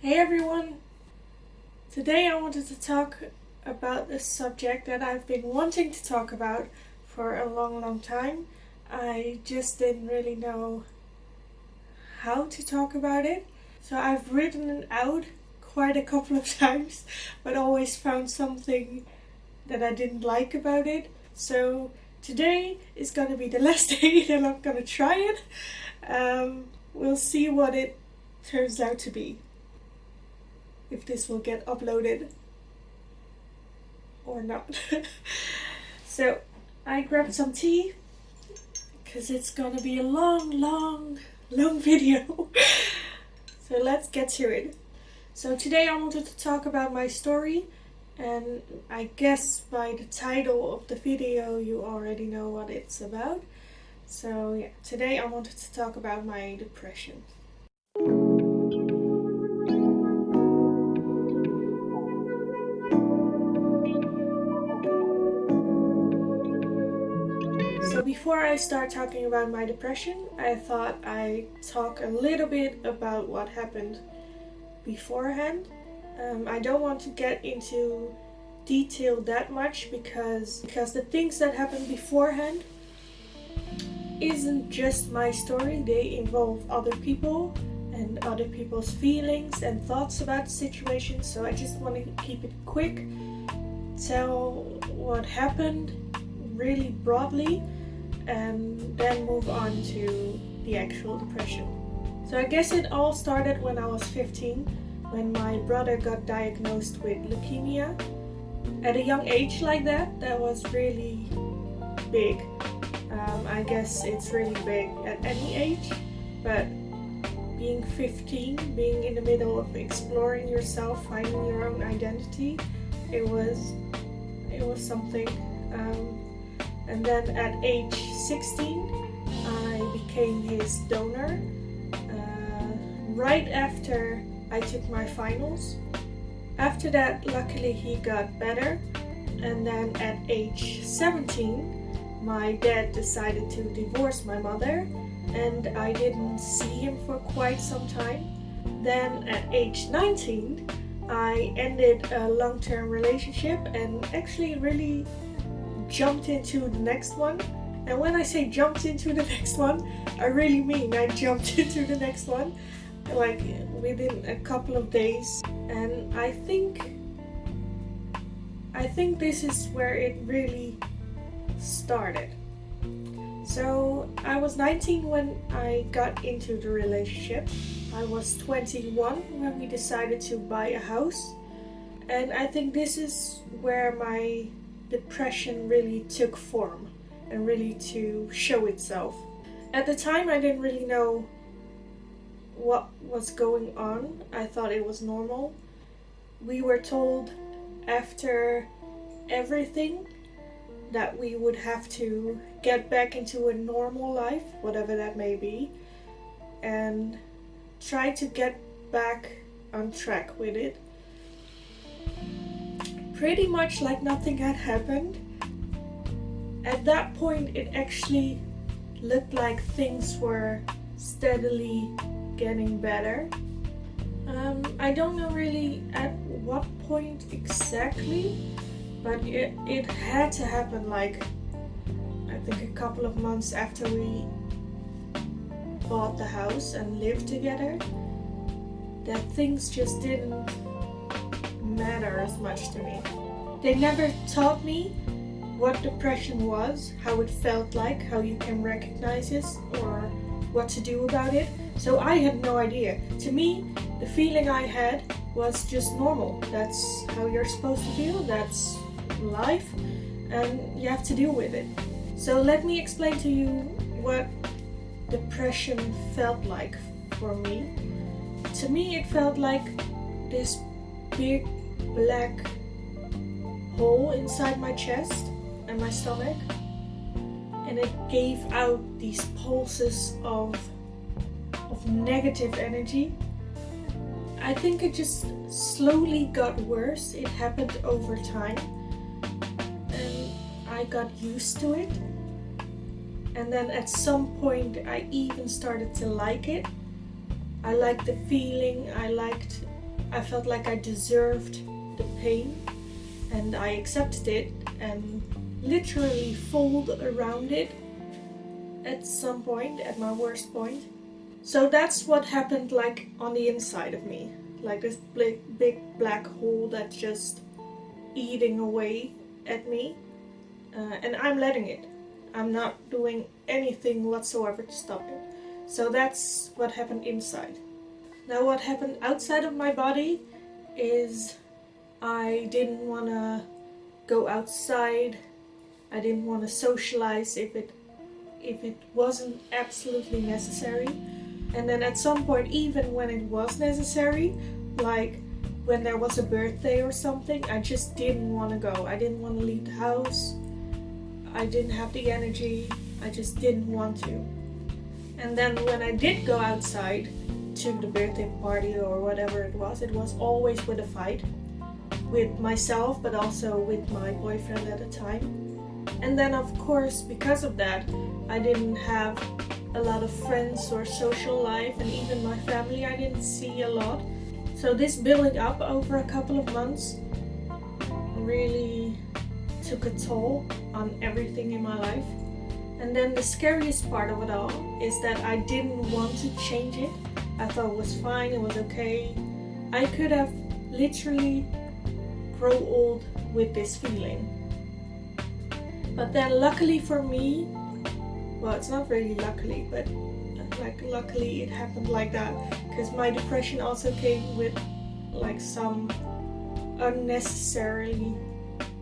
Hey everyone! Today I wanted to talk about a subject that I've been wanting to talk about for a long time. I just didn't really know how to talk about it. So I've written it out quite a couple of times, but always found something that I didn't like about it. So today is gonna be the last day that I'm gonna try it. We'll see what it turns out to be. If this will get uploaded or not. So I grabbed some tea because it's gonna be a long video. So let's get to it. So today I wanted to talk about my story, and I guess by the title of the video you already know what it's about. So yeah, today I wanted to talk about my depression. So before I start talking about my depression, I thought I'd talk a little bit about what happened beforehand. I don't want to get into detail that much because the things that happened beforehand isn't just my story. They involve other people and other people's feelings and thoughts about the situation. So I just want to keep it quick, tell what happened really broadly, and then move on to the actual depression. So I guess it all started when I was 15, when my brother got diagnosed with leukemia. At a young age like that was really big. I guess it's really big at any age, but being 15, being in the middle of exploring yourself, finding your own identity, it was something. And then at age 16, I became his donor. Right after I took my finals. After that, luckily he got better. And then at age 17, my dad decided to divorce my mother, and I didn't see him for quite some time. Then at age 19, I ended a long-term relationship and actually really jumped into the next one. And when I say jumped into the next one, I really mean I jumped into the next one, like within a couple of days. And I think this is where it really started. So I was 19 when I got into the relationship. I was 21 when we decided to buy a house. And I think this is where my depression really took form and really to show itself. At the time I didn't really know what was going on. I thought it was normal. We were told after everything that we would have to get back into a normal life, whatever that may be, and try to get back on track with it. Pretty much like nothing had happened. At that point, it actually looked like things were steadily getting better. I don't know really at what point exactly, but it had to happen like I think a couple of months after we bought the house and lived together, that things just didn't matter as much to me. They never taught me what depression was, how it felt like, how you can recognize it, or what to do about it. So I had no idea. To me, the feeling I had was just normal. That's how you're supposed to feel, that's life, and you have to deal with it. So let me explain to you what depression felt like for me. To me, it felt like this big black hole inside my chest and my stomach, and it gave out these pulses of negative energy. I think it just slowly got worse. It happened over time, and I got used to it. And then at some point I even started to like it. I liked the feeling, I liked I felt like I deserved the pain, and I accepted it and literally folded around it at some point, at my worst point. So that's what happened, like on the inside of me, like this big black hole that's just eating away at me, and I'm letting it. I'm not doing anything whatsoever to stop it. So that's what happened inside. Now what happened outside of my body is I didn't want to go outside. I didn't want to socialize if it wasn't absolutely necessary. And then at some point, even when it was necessary, like when there was a birthday or something, I just didn't want to go. I didn't want to leave the house. I didn't have the energy. I just didn't want to. And then when I did go outside to the birthday party or whatever it was always with a fight with myself, but also with my boyfriend at the time. And then of course, because of that, I didn't have a lot of friends or social life, and even my family I didn't see a lot. So this building up over a couple of months really took a toll on everything in my life. And then the scariest part of it all is that I didn't want to change it. I thought it was fine, it was okay. I could have literally grow old with this feeling. But then luckily for me, well, it's not really luckily, but like luckily it happened like that, because my depression also came with like some unnecessarily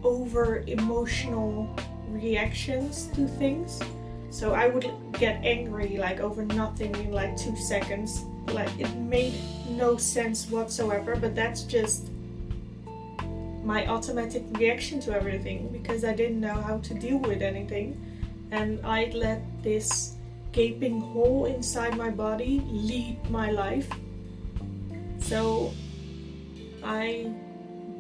over emotional reactions to things. So I would get angry like over nothing in like 2 seconds. Like it made no sense whatsoever, but that's just my automatic reaction to everything, because I didn't know how to deal with anything, and I'd let this gaping hole inside my body lead my life. So I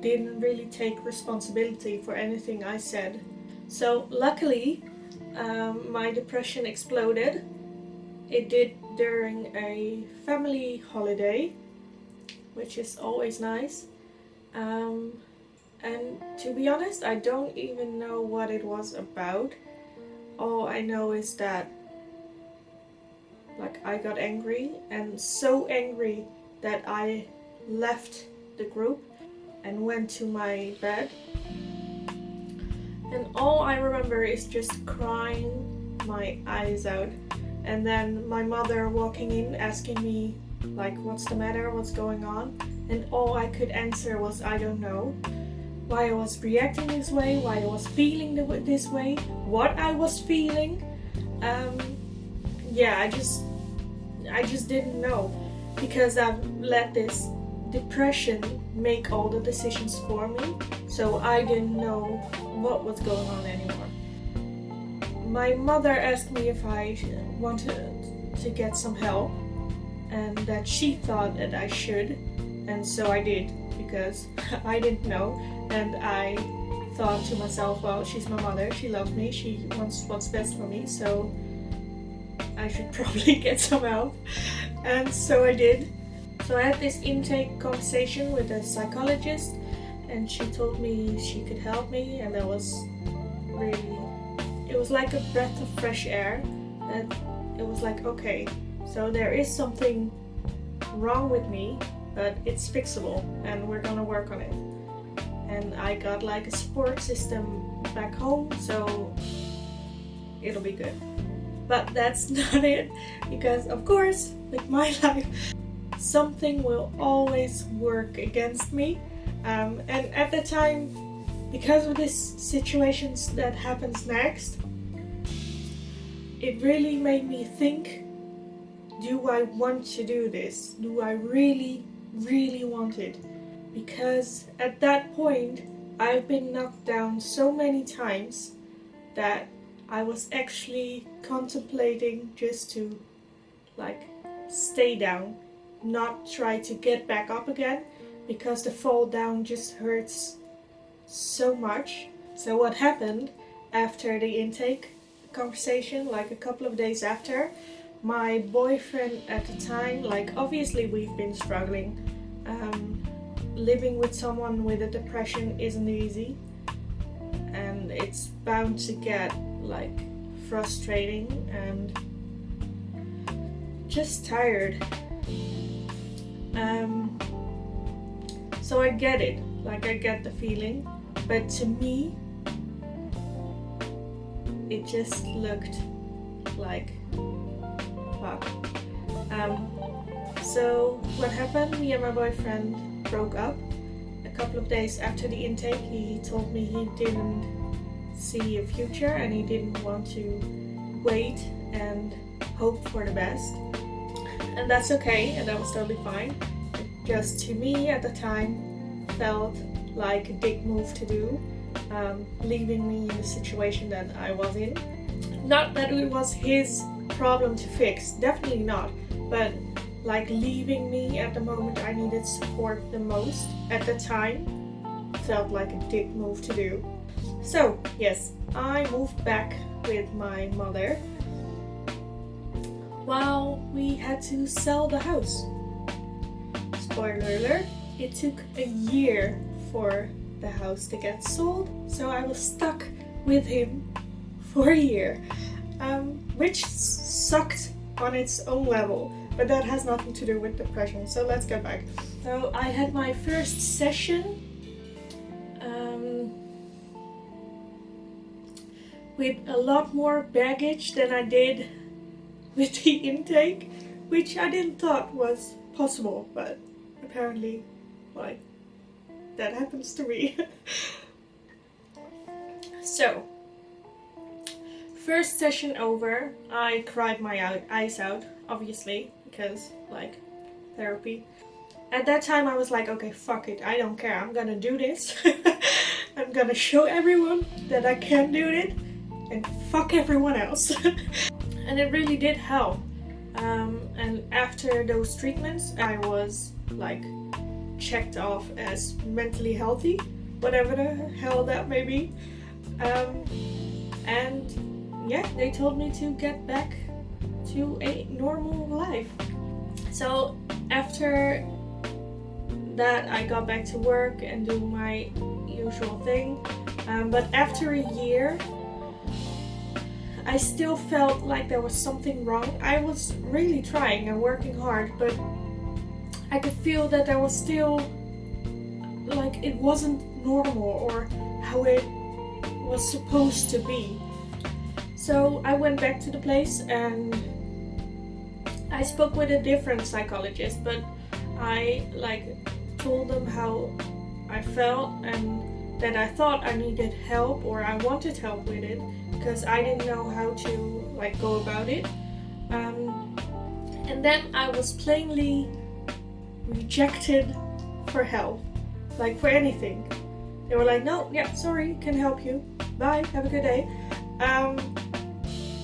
didn't really take responsibility for anything I said. So luckily, my depression exploded. It did during a family holiday, which is always nice. And to be honest, I don't even know what it was about. All I know is that like I got angry, and so angry that I left the group and went to my bed. And all I remember is just crying my eyes out. And then my mother walking in asking me like, what's the matter, what's going on? And all I could answer was, I don't know. Why I was reacting this way, why I was feeling this way, what I was feeling. Yeah, I just didn't know, because I've let this depression make all the decisions for me. So I didn't know what was going on anymore. My mother asked me if I wanted to get some help, and that she thought that I should, and so I did, because I didn't know. And I thought to myself, well, she's my mother, she loves me, she wants what's best for me, so I should probably get some help. And so I did. So I had this intake conversation with a psychologist, and she told me she could help me, and that was really, it was like a breath of fresh air. And it was like, okay, so there is something wrong with me, but it's fixable, and we're gonna work on it. And I got like a support system back home, so it'll be good. But that's not it, because of course, with my life, something will always work against me. And at the time, because of this situations that happens next, it really made me think, do I want to do this? Do I really, really want it? Because at that point, I've been knocked down so many times that I was actually contemplating just to like stay down, not try to get back up again, because the fall down just hurts so much. So what happened after the intake conversation, like a couple of days after, my boyfriend at the time, like obviously we've been struggling, living with someone with a depression isn't easy, and it's bound to get like frustrating and just tired. So I get it, like I get the feeling, but to me it just looked like fuck. So what happened, me and my boyfriend broke up. A couple of days after the intake, he told me he didn't see a future and he didn't want to wait and hope for the best. And that's okay, and that was totally fine. It just, to me at the time, felt like a big move to do, leaving me in the situation that I was in. Not that it was his problem to fix, definitely not, but like leaving me at the moment I needed support the most at the time felt like a big move to do. So yes, I moved back with my mother while we had to sell the house. Spoiler alert, it took a year for the house to get sold, so I was stuck with him for a year, which sucked on its own level, but that has nothing to do with depression, so let's get back. So I had my first session with a lot more baggage than I did with the intake, which I didn't thought was possible, but apparently, like, that happens to me. So, first session over, I cried my eyes out, obviously, because, like, therapy. At that time I was like, okay, fuck it, I don't care, I'm gonna do this. I'm gonna show everyone that I can do it, and fuck everyone else. And it really did help. And after those treatments, I was like checked off as mentally healthy, whatever the hell that may be. And yeah, they told me to get back to a normal life. So after that, I got back to work and do my usual thing. But after a year, I still felt like there was something wrong. I was really trying and working hard, but I could feel that there was still, like, it wasn't normal or how it was supposed to be. So I went back to the place and I spoke with a different psychologist, but I told them how I felt and that I thought I needed help or I wanted help with it, because I didn't know how to go about it. And then I was plainly rejected for help, for anything. They were like, no, yeah, sorry, can help you. Bye, have a good day.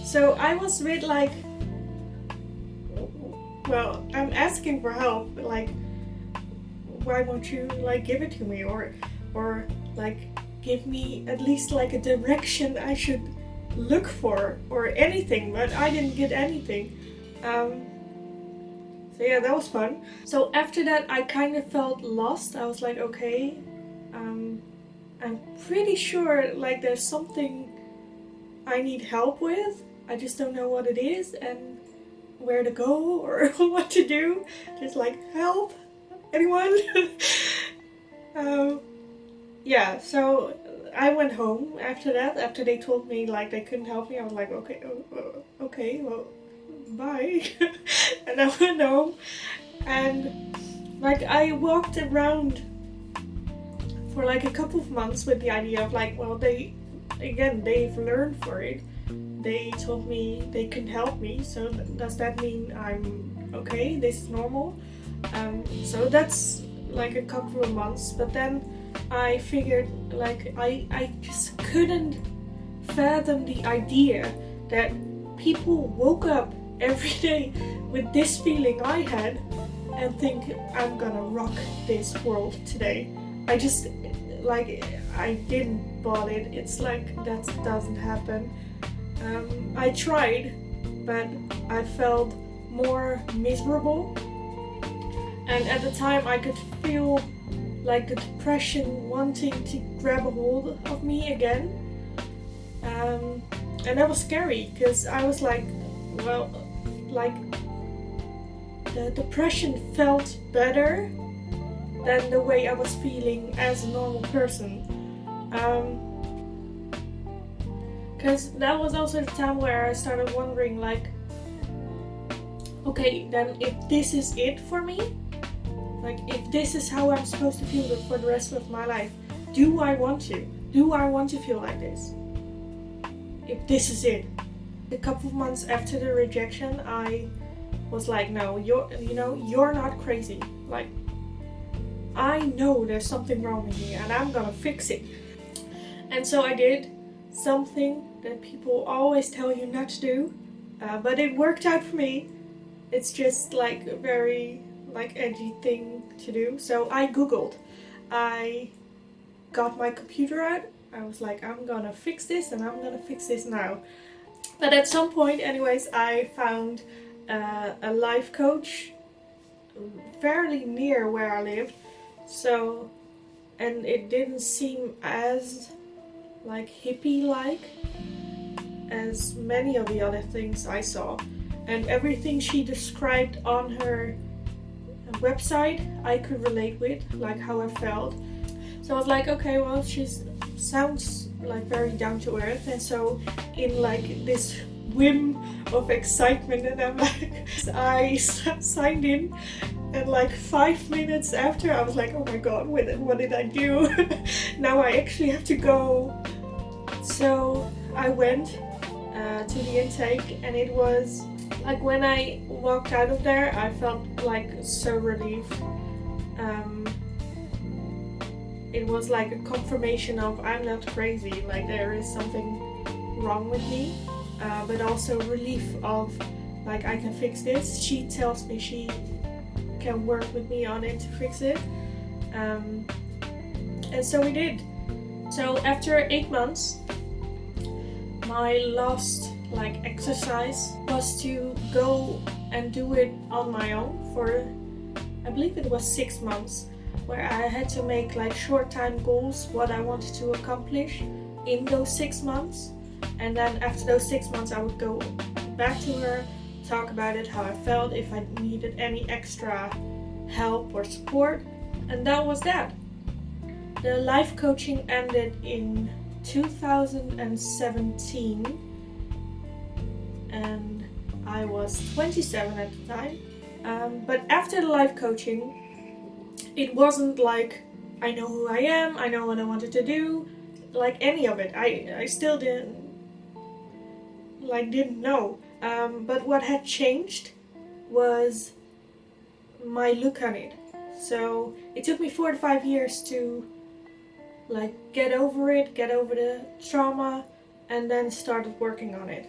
So I was a bit like, well, I'm asking for help, why won't you give it to me or give me at least a direction I should look for or anything, but I didn't get anything. So yeah, that was fun. So after that I kind of felt lost. I was like, okay, I'm pretty sure there's something I need help with. I just don't know what it is and where to go or what to do. Just help, anyone? Yeah, so I went home after that. After they told me they couldn't help me, I was like, okay, okay, well, bye. And I went home and I walked around for a couple of months with the idea of well, they've learned for it. They told me they can help me, so does that mean I'm okay? This is normal? So that's a couple of months, but then I figured I just couldn't fathom the idea that people woke up every day with this feeling I had and think I'm gonna rock this world today. I just I didn't bought it. It's that doesn't happen. I tried, but I felt more miserable, and at the time I could feel like the depression wanting to grab a hold of me again. And that was scary because I was like, well, like the depression felt better than the way I was feeling as a normal person. Because that was also the time where I started wondering, like, okay, then if this is it for me, like if this is how I'm supposed to feel for the rest of my life, do I want to? Do I want to feel like this? If this is it. A couple of months after the rejection, I was like, no, you're not crazy. Like, I know there's something wrong with me and I'm gonna fix it. And so I did something that people always tell you not to do, but it worked out for me. It's just like a very edgy thing to do. So I googled. I got my computer out. I was like, I'm gonna fix this and I'm gonna fix this now. But at some point anyways, I found a life coach fairly near where I lived. So, and it didn't seem as like hippie-like as many of the other things I saw. And everything she described on her website I could relate with, like how I felt. So I was like, okay, well, she sounds like very down to earth. And so in like this whim of excitement, and I'm like, I signed in, and like 5 minutes after I was like, oh my god, what did I do? Now I actually have to go. So I went to the intake, and it was like when I walked out of there, I felt like so relieved. It was like a confirmation of I'm not crazy, like there is something wrong with me, but also relief of like I can fix this. She tells me she can work with me on it to fix it, and so we did. So after 8 months, my last like exercise was to go and do it on my own for, I believe it was 6 months, where I had to make like short time goals, what I wanted to accomplish in those 6 months. And then after those 6 months I would go back to her, talk about it, how I felt, if I needed any extra help or support. And that was that. The life coaching ended in 2017, and I was 27 at the time. But after the life coaching, it wasn't like I know who I am, I know what I wanted to do, like any of it. I still didn't know. But what had changed was my look on it. So it took me 4 to 5 years to like get over it, get over the trauma, and then started working on it,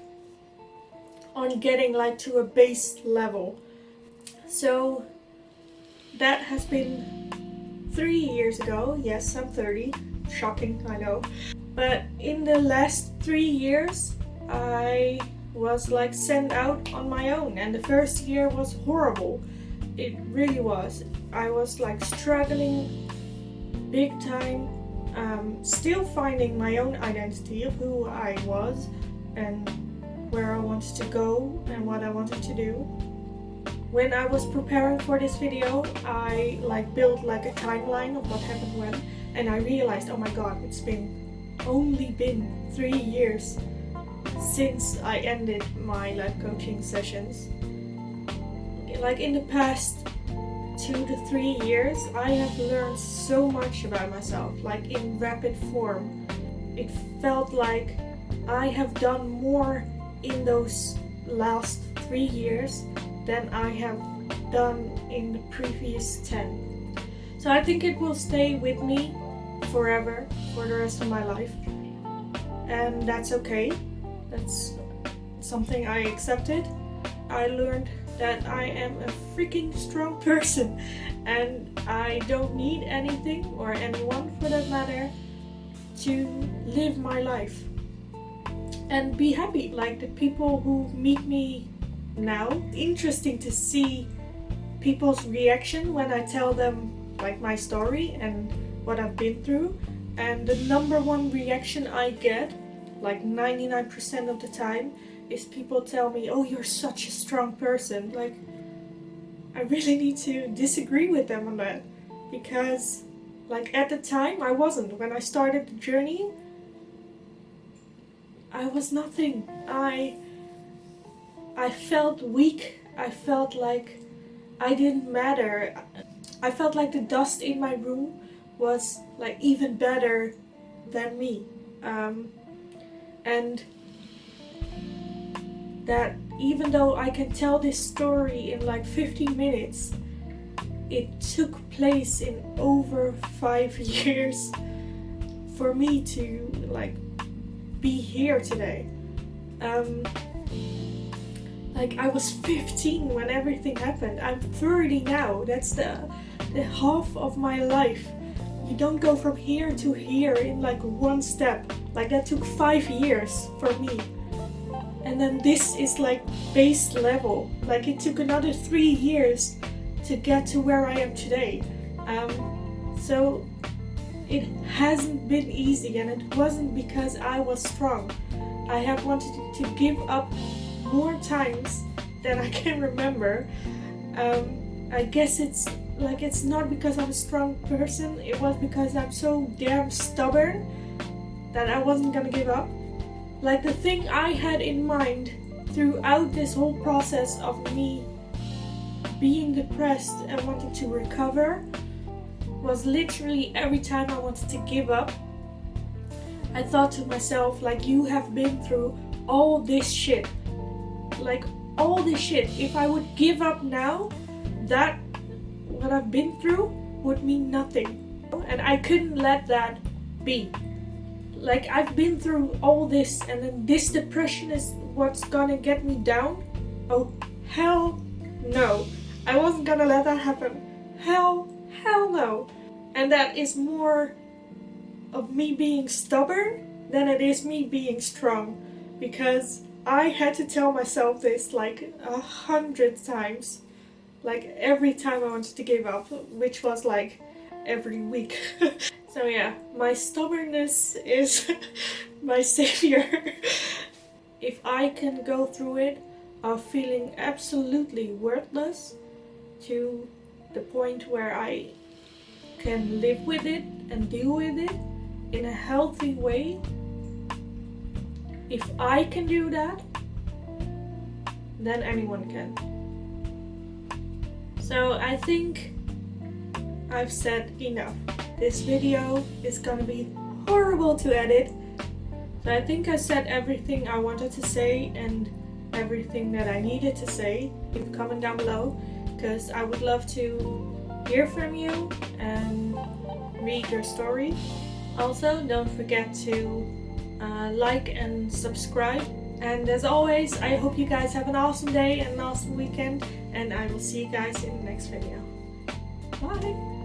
on getting like to a base level. So that has been 3 years ago. Yes, I'm 30. Shocking, I know. But in the last 3 years, I was like sent out on my own, and the first year was horrible. It really was. I was like struggling big time, still finding my own identity of who I was and where I wanted to go and what I wanted to do. When I was preparing for this video, I like built like a timeline of what happened when, and I realized, oh my god, it's only been 3 years since I ended my life coaching sessions. Like in the past 2 to 3 years, I have learned so much about myself, like in rapid form. It felt like I have done more in those last 3 years than I have done in the previous 10. So I think it will stay with me forever, for the rest of my life. And that's okay. That's something I accepted. I learned that I am a freaking strong person, and I don't need anything or anyone for that matter to live my life and be happy. Like the people who meet me now, interesting to see people's reaction when I tell them like my story and what I've been through, and the number one reaction I get, like 99% of the time, is people tell me, oh, you're such a strong person. Like, I really need to disagree with them on that, because like at the time I wasn't. When I started the journey, I was nothing. I felt weak. I felt like I didn't matter. I felt like the dust in my room was like even better than me. And that even though I can tell this story in like 15 minutes, it took place in over 5 years for me to like be here today. Like I was 15 when everything happened. I'm 30 now. That's the half of my life. You don't go from here to here in like one step. Like that took 5 years for me. And then this is like base level. Like it took another 3 years to get to where I am today. So it hasn't been easy, and it wasn't because I was strong. I have wanted to give up more times than I can remember. I guess it's not because I'm a strong person. It was because I'm so damn stubborn that I wasn't gonna give up. Like the thing I had in mind throughout this whole process of me being depressed and wanting to recover was literally every time I wanted to give up, I thought to myself, like, you have been through all this shit. Like all this shit. If I would give up now, that what I've been through would mean nothing. And I couldn't let that be. Like I've been through all this, and then this depression is what's gonna get me down? Oh, hell no. I wasn't gonna let that happen. Hell no. And that is more of me being stubborn than it is me being strong. Because I had to tell myself this like 100 times. Like every time I wanted to give up, which was like every week. So yeah, my stubbornness is my savior. If I can go through it of feeling absolutely worthless to the point where I can live with it and deal with it in a healthy way, if I can do that, then anyone can. So I think I've said enough. This video is gonna be horrible to edit. So I think I said everything I wanted to say and everything that I needed to say. Leave a comment down below, because I would love to hear from you and read your story. Also, don't forget to like and subscribe. And as always, I hope you guys have an awesome day and an awesome weekend, and I will see you guys in the next video. Bye!